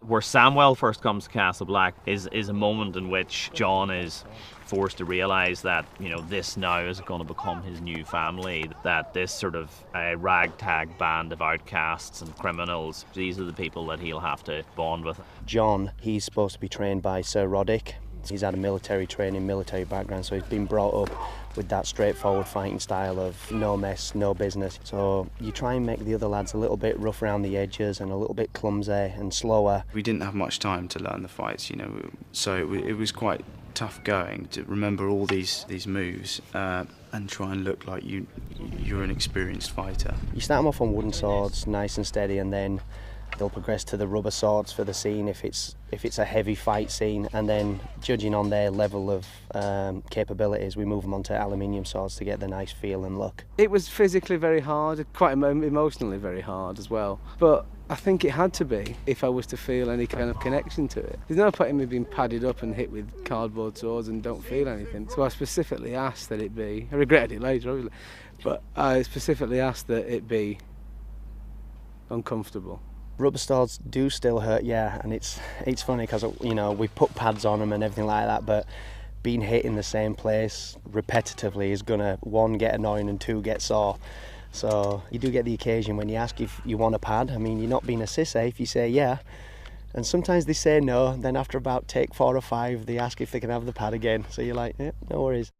Where Samwell first comes to Castle Black is a moment in which John is forced to realise that, you know, this now is going to become his new family, that this sort of ragtag band of outcasts and criminals, these are the people that he'll have to bond with. John, he's supposed to be trained by Sir Roddick. He's had a military training, military background, so he's been brought up with that straightforward fighting style of no mess, no business. So you try and make the other lads a little bit rough around the edges and a little bit clumsy and slower. We didn't have much time to learn the fights, you know, so it was quite tough going to remember all these moves and try and look like you're an experienced fighter. You start them off on wooden swords, nice and steady, and then they'll progress to the rubber swords for the scene if it's a heavy fight scene, and then judging on their level of capabilities, we move them onto aluminium swords to get the nice feel and look. It was physically very hard, quite emotionally very hard as well, but I think it had to be if I was to feel any kind of connection to it. There's no point in me being padded up and hit with cardboard swords and don't feel anything. So I specifically asked that it be, I regretted it later obviously, but I specifically asked that it be uncomfortable. Rubber swords do still hurt, yeah, and it's funny because, you know, we put pads on them and everything like that, but being hit in the same place repetitively is gonna, one, get annoying and two, get sore. So you do get the occasion when you ask if you want a pad. I mean, you're not being a sissy if you say yeah, and sometimes they say no, and then after about take 4 or 5 they ask if they can have the pad again, so you're like, yeah, no worries.